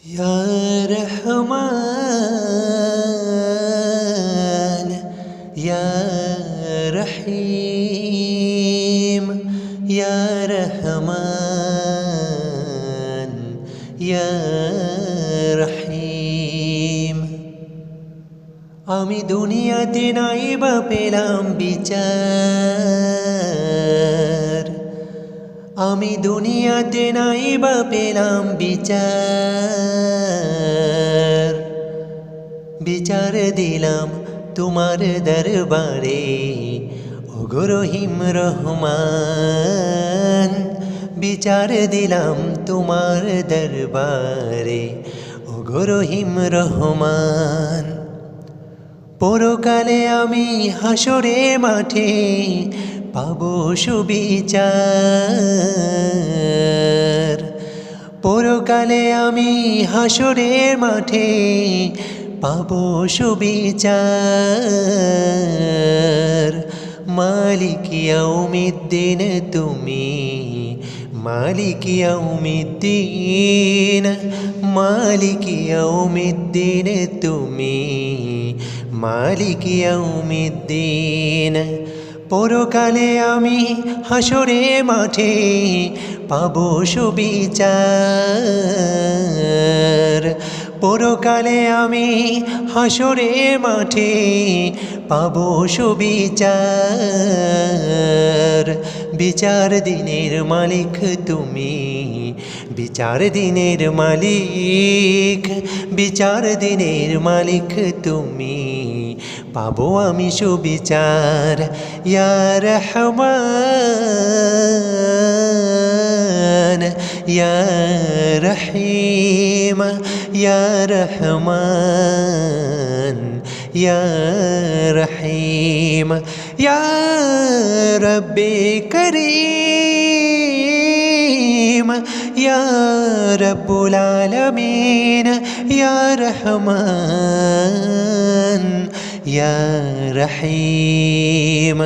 या रहमान या रहीम या रहमान या रहीम। आमी दुनियाते नाइबा पेलाम বিচার, आमी दुनियाते नाइबा पेलाम বিচার। বিচার দিলাম তোমার দরবারে ওগো রহিম রহমান। বিচার দিলাম তোমার দরবারে ওগো রহিম রহমান। পরকালে আমি হাসরে মাঠে পাবো সুবিচার। পরকালে আমি হাসরে মাঠে পাবো সুবিচার। মালিক ইয়াউমিদ্দিন তুমি, মালিক ইয়াউমিদ্দিন, মালিক ইয়াউমিদ্দিন তুমি, মালিক ইয়াউমিদ্দিন। পরকালে আমি হাসরে মাঠে পাবো সুবিচার। পরকালে আমি হাসরে মাঠে পাবো সুবিচার। বিচার দিনের মালিক তুমি, বিচার দিনের মালিক, বিচার দিনের মালিক তুমি, পাবো আমি সুবিচার। ইয়া রহমান ইয়া রহিম ইয়া রহমান ইয়া রহিম। ইয়া রব্বে করিম ইয়া রব্বুল আলামিন ইয়া রহমান ইয়া রহিম।